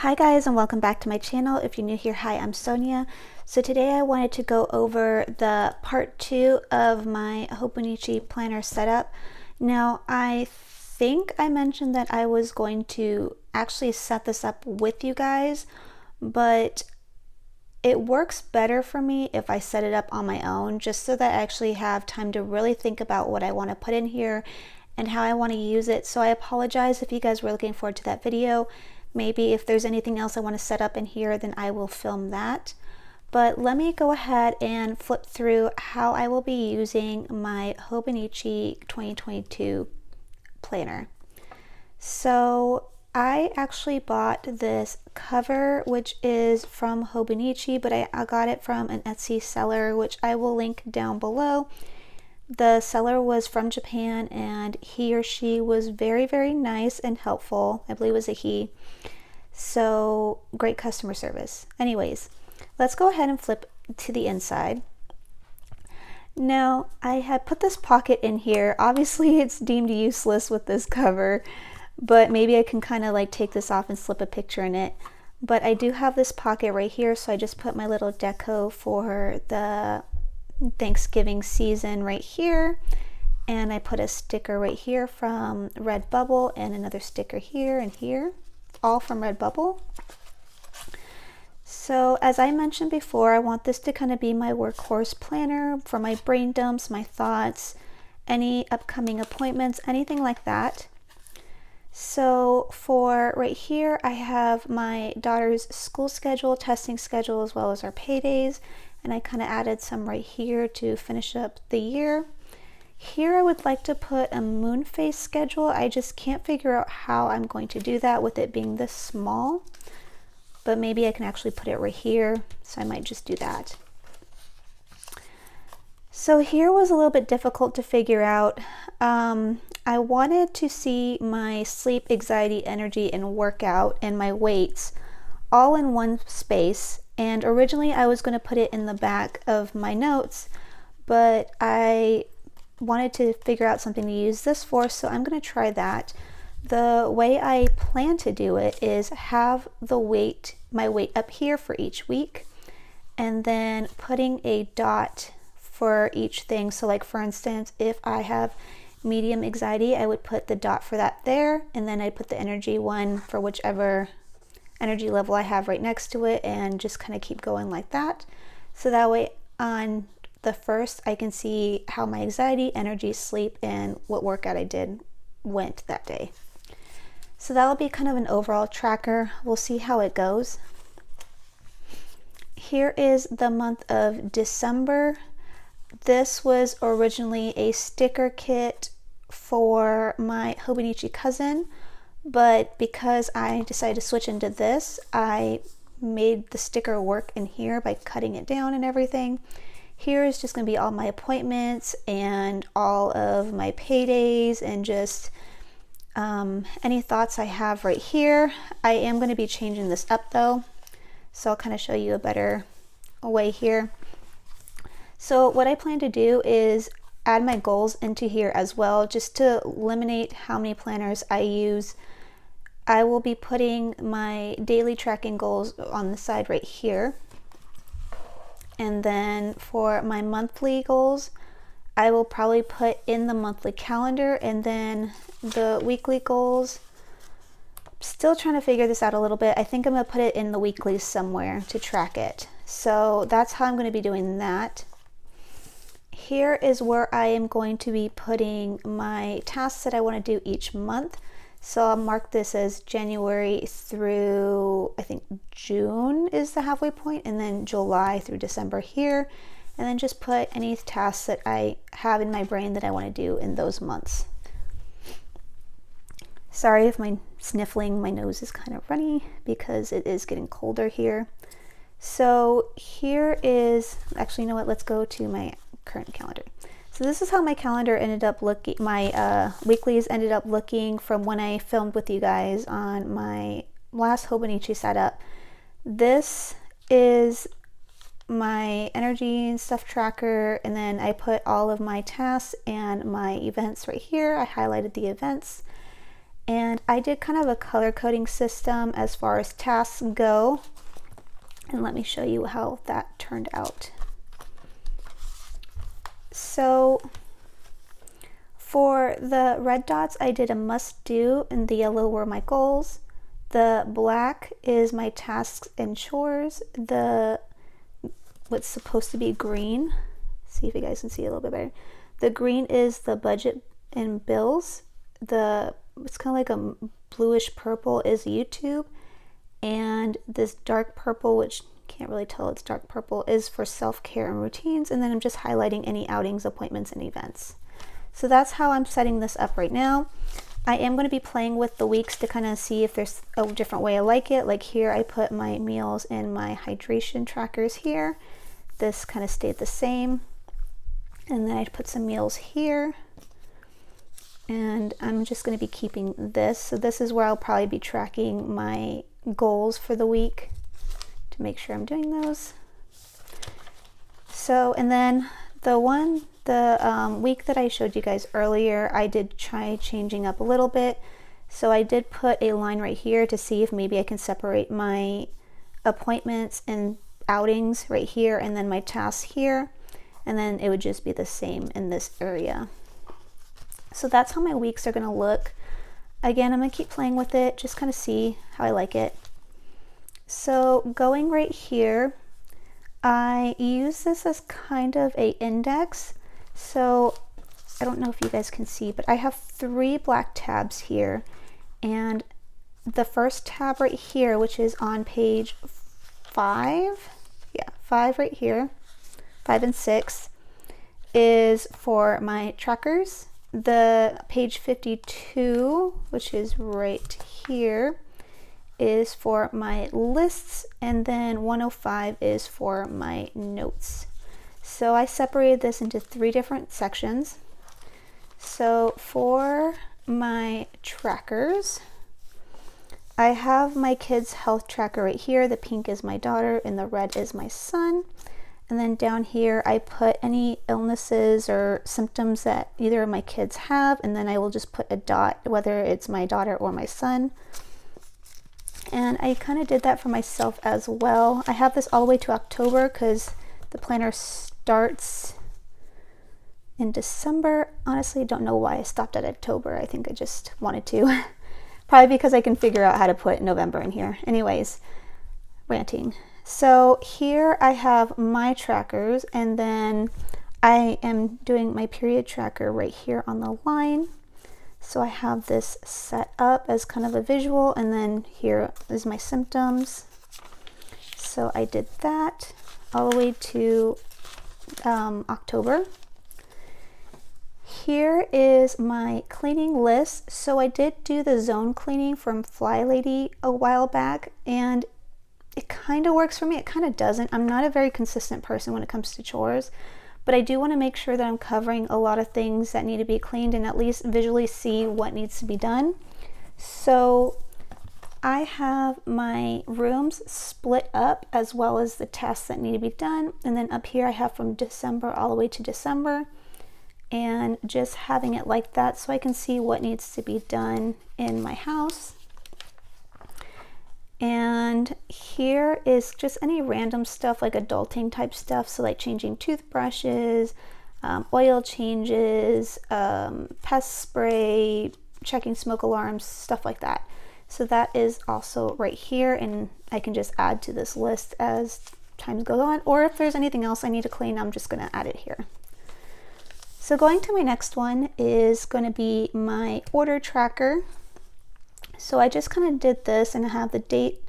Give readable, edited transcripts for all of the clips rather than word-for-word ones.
Hi guys, and welcome back to my channel. If you're new here, hi, I'm Sonia. So today I wanted to go over the part 2 of my Hobonichi planner setup. Now I think I mentioned that I was going to actually set this up with you guys, but it works better for me if I set it up on my own, just so that I actually have time to really think about what I want to put in here and how I want to use it. So I apologize if you guys were looking forward to that video. Maybe if there's anything else I want to set up in here, then I will film that. But let me go ahead and flip through how I will be using my Hobonichi 2022 planner. So I actually bought this cover, which is from Hobonichi, but I got it from an Etsy seller, which I will link down below. The seller was from Japan, and he or she was very, very nice and helpful. I believe it was a he. So great customer service. Anyways, let's go ahead and flip to the inside. Now, I had put this pocket in here. Obviously, it's deemed useless with this cover, but maybe I can kind of like take this off and slip a picture in it. But I do have this pocket right here, so I just put my little deco for the Thanksgiving season right here, and I put a sticker right here from Redbubble and another sticker here and here, all from Redbubble. So as I mentioned before, I want this to kind of be my workhorse planner for my brain dumps, my thoughts, any upcoming appointments, anything like that. So for right here, I have my daughter's school schedule, testing schedule, as well as our paydays. And I kind of added some right here to finish up the year. Here I would like to put a moon phase schedule. I just can't figure out how I'm going to do that with it being this small, but maybe I can actually put it right here, so I might just do that. So here was a little bit difficult to figure out. I wanted to see my sleep, anxiety, energy, and workout and my weights all in one space. And originally I was going to put it in the back of my notes, but I wanted to figure out something to use this for, so I'm going to try that. The way I plan to do it is have the weight, my weight up here for each week, and then putting a dot for each thing. So like for instance, if I have medium anxiety, I would put the dot for that there, and then I'd put the energy one for whichever energy level I have right next to it, and just kind of keep going like that. So that way on the first I can see how my anxiety, energy, sleep, and what workout I did went that day. So that'll be kind of an overall tracker. We'll see how it goes. Here is the month of December. This was originally a sticker kit for my Hobonichi cousin, but because I decided to switch into this, I made the sticker work in here by cutting it down and everything. Here is just going to be all my appointments and all of my paydays and just any thoughts I have right here. I am going to be changing this up though, so I'll kind of show you a better way here. So what I plan to do is add my goals into here as well, just to eliminate how many planners I use. I will be putting my daily tracking goals on the side right here. And then for my monthly goals, I will probably put in the monthly calendar, and then the weekly goals, still trying to figure this out a little bit. I think I'm going to put it in the weekly somewhere to track it. So that's how I'm going to be doing that. Here is where I am going to be putting my tasks that I want to do each month. So I'll mark this as January through, I think June is the halfway point, and then July through December here, and then just put any tasks that I have in my brain that I want to do in those months. Sorry if my sniffling, my nose is kind of runny because it is getting colder here. So here is, actually, you know what, let's go to my current calendar. So this is how my calendar ended up looking, my weeklies ended up looking from when I filmed with you guys on my last Hobonichi setup. This is my energy and stuff tracker, and then I put all of my tasks and my events right here. I highlighted the events. And I did kind of a color coding system as far as tasks go. And let me show you how that turned out. So for the red dots, I did a must do, and the yellow were my goals. The black is my tasks and chores. The what's supposed to be green, see if you guys can see a little bit better. The green is the budget and bills. It's kind of like a bluish purple is YouTube, and this dark purple, which can't really tell it's dark purple, is for self-care and routines. And then I'm just highlighting any outings, appointments, and events. So that's how I'm setting this up right now. I am going to be playing with the weeks to kind of see if there's a different way I like it. Like here I put my meals and my hydration trackers here. This kind of stayed the same. And then I put some meals here. And I'm just going to be keeping this. So this is where I'll probably be tracking my goals for the week to make sure I'm doing those. So, and then the week that I showed you guys earlier, I did try changing up a little bit. So I did put a line right here to see if maybe I can separate my appointments and outings right here, and then my tasks here, and then it would just be the same in this area. So that's how my weeks are going to look. Again, I'm going to keep playing with it, just kind of see how I like it. So going right here, I use this as kind of a index. So I don't know if you guys can see, but I have 3 black tabs here. And the first tab right here, which is on page 5, 5 right here, 5 and 6, is for my trackers. The page 52, which is right here, is for my lists, and then 105 is for my notes. So I separated this into 3 different sections. So for my trackers, I have my kids' health tracker right here. The pink is my daughter and the red is my son. And then down here, I put any illnesses or symptoms that either of my kids have, and then I will just put a dot, whether it's my daughter or my son. And I kind of did that for myself as well. I have this all the way to October because the planner starts in December. Honestly, don't know why I stopped at October. I think I just wanted to. Probably because I can figure out how to put November in here. Anyways, ranting. So here I have my trackers, and then I am doing my period tracker right here on the line. So I have this set up as kind of a visual, and then here is my symptoms. So I did that all the way to October. Here is my cleaning list. So I did do the zone cleaning from Fly Lady a while back, and it kind of works for me. It kind of doesn't. I'm not a very consistent person when it comes to chores, but I do want to make sure that I'm covering a lot of things that need to be cleaned and at least visually see what needs to be done. So I have my rooms split up as well as the tasks that need to be done. And then up here I have from December all the way to December, and just having it like that so I can see what needs to be done in my house. And here is just any random stuff like adulting type stuff. So like changing toothbrushes, oil changes, pest spray, checking smoke alarms, stuff like that. So that is also right here, and I can just add to this list as time goes on. Or if there's anything else I need to clean, I'm just going to add it here. So going to my next one is going to be my order tracker. So I just kind of did this, and I have the date,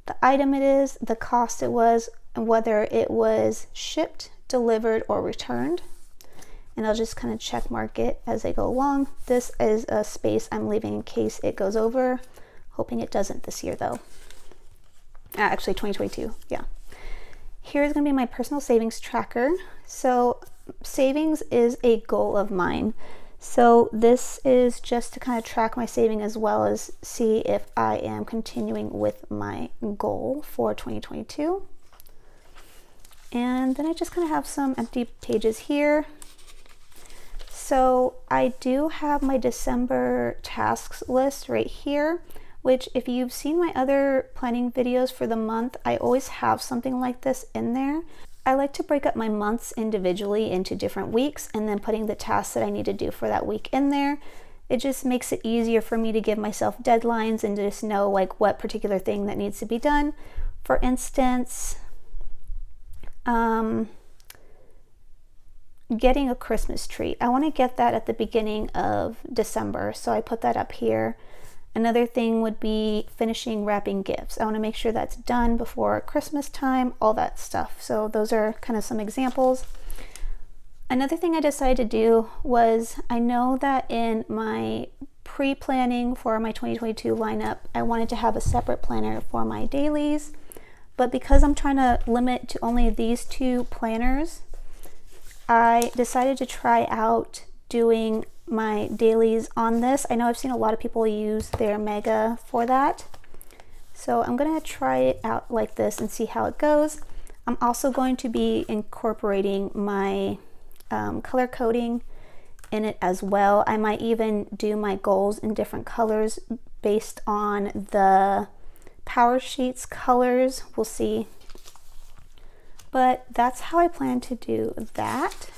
the item it is, the cost it was, and whether it was shipped, delivered, or returned. And I'll just kind of check mark it as I go along. This is a space I'm leaving in case it goes over. Hoping it doesn't this year though. Actually 2022, yeah. Here's gonna be my personal savings tracker. So savings is a goal of mine. So this is just to kind of track my saving as well as see if I am continuing with my goal for 2022. And then I just kind of have some empty pages here. So I do have my December tasks list right here, which if you've seen my other planning videos for the month, I always have something like this in there. I like to break up my months individually into different weeks and then putting the tasks that I need to do for that week in there. It just makes it easier for me to give myself deadlines and just know like what particular thing that needs to be done. For instance, getting a Christmas tree. I want to get that at the beginning of December, so I put that up here. Another thing would be finishing wrapping gifts. I want to make sure that's done before Christmas time, all that stuff. So those are kind of some examples. Another thing I decided to do was, I know that in my pre-planning for my 2022 lineup, I wanted to have a separate planner for my dailies, but because I'm trying to limit to only these 2 planners, I decided to try out doing my dailies on this. I know I've seen a lot of people use their Mega for that, so I'm gonna try it out like this and see how it goes. I'm also going to be incorporating my color coding in it as well. I might even do my goals in different colors based on the Power Sheets colors. We'll see. But that's how I plan to do that.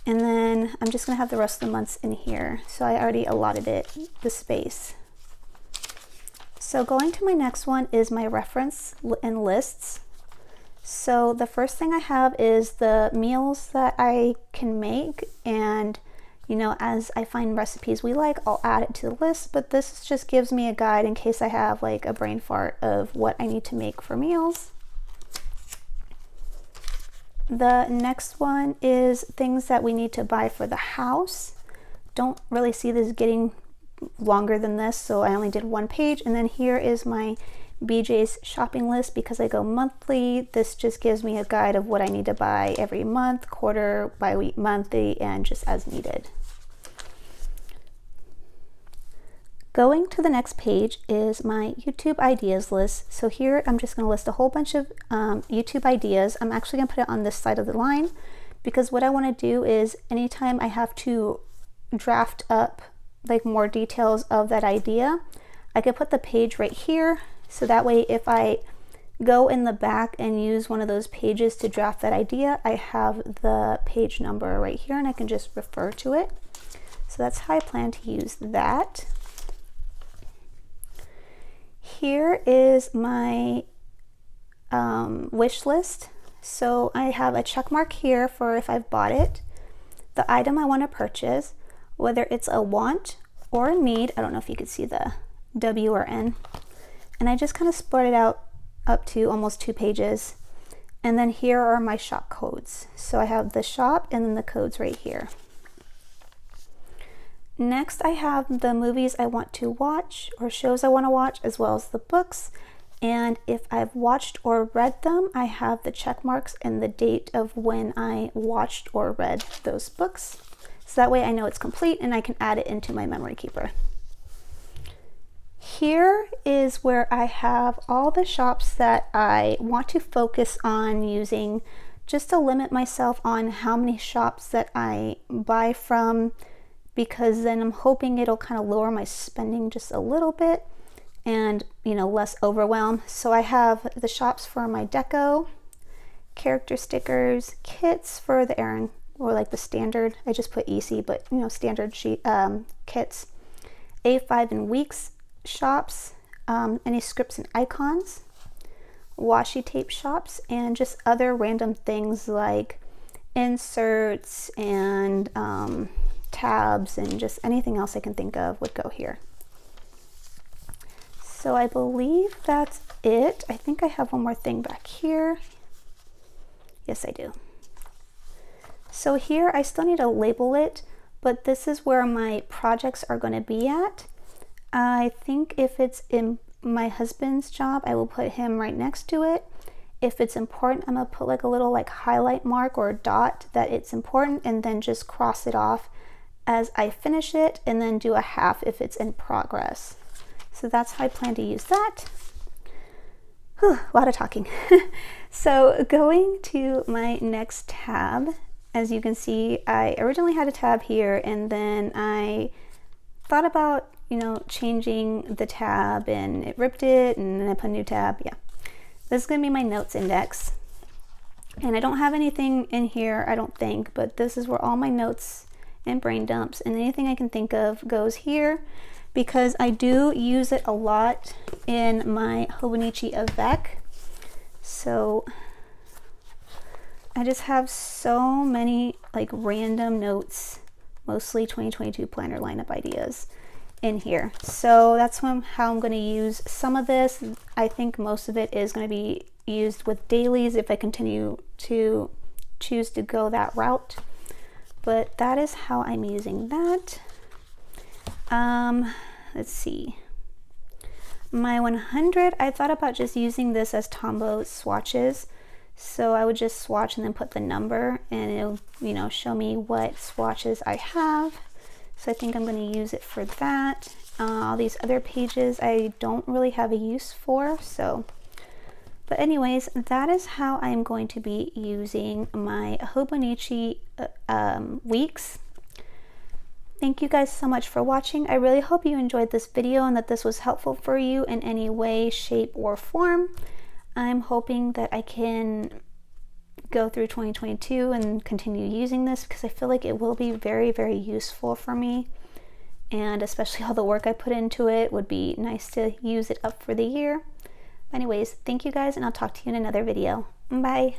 And then I'm just gonna have the rest of the months in here. So I already allotted it the space. So going to my next one is my reference and lists. So the first thing I have is the meals that I can make, and you know, as I find recipes we like, I'll add it to the list, but this just gives me a guide in case I have like a brain fart of what I need to make for meals. The next one is things that we need to buy for the house. Don't really see this getting longer than this, so I only did 1 page. And then here is my BJ's shopping list. Because I go monthly, this just gives me a guide of what I need to buy every month, quarter, bi-week, monthly, and just as needed. Going to the next page is my YouTube ideas list. So here I'm just going to list a whole bunch of YouTube ideas. I'm actually going to put it on this side of the line, because what I want to do is anytime I have to draft up like more details of that idea, I could put the page right here. So that way if I go in the back and use one of those pages to draft that idea, I have the page number right here and I can just refer to it. So that's how I plan to use that. Here is my wish list. So I have a check mark here for if I've bought it, the item I want to purchase, whether it's a want or a need. I don't know if you could see the W or N. And I just kind of spread it out up to almost 2 pages. And then here are my shop codes. So I have the shop and then the codes right here. Next, I have the movies I want to watch or shows I want to watch, as well as the books. And if I've watched or read them, I have the check marks and the date of when I watched or read those books. So that way I know it's complete and I can add it into my memory keeper. Here is where I have all the shops that I want to focus on using, just to limit myself on how many shops that I buy from, because then I'm hoping it'll kind of lower my spending just a little bit and, you know, less overwhelm. So I have the shops for my deco, character stickers, kits for the errand, or like the standard, I just put EC, but you know, standard sheet kits, A5 and weeks shops, any scripts and icons, washi tape shops, and just other random things like inserts and tabs, and just anything else I can think of would go here. So I believe that's it. I think I have one more thing back here. Yes, I do. So here I still need to label it, but this is where my projects are going to be at. I think if it's in my husband's job, I will put him right next to it. If it's important, I'm going to put like a little like highlight mark or a dot that it's important, and then just cross it off as I finish it, and then do a half if it's in progress. So that's how I plan to use that. Whew, a lot of talking. So going to my next tab, as you can see, I originally had a tab here, and then I thought about, you know, changing the tab, and it ripped it, and then I put a new tab. Yeah, this is gonna be my notes index, and I don't have anything in here, I don't think, but this is where all my notes and brain dumps and anything I can think of goes here, because I do use it a lot in my Hobonichi avec. So I just have so many like random notes, mostly 2022 planner lineup ideas in here. So that's how I'm going to use some of this. I think most of it is going to be used with dailies if I continue to choose to go that route. But that is how I'm using that. Let's see. My 100, I thought about just using this as Tombow swatches. So I would just swatch and then put the number, and it'll, you know, show me what swatches I have. So I think I'm going to use it for that. All these other pages I don't really have a use for. So, but anyways, that is how I'm going to be using my Hobonichi weeks. Thank you guys so much for watching. I really hope you enjoyed this video and that this was helpful for you in any way, shape, or form. I'm hoping that I can go through 2022 and continue using this, because I feel like it will be very, very useful for me, and especially all the work I put into it would be nice to use it up for the year. Anyways, thank you guys, and I'll talk to you in another video. Bye.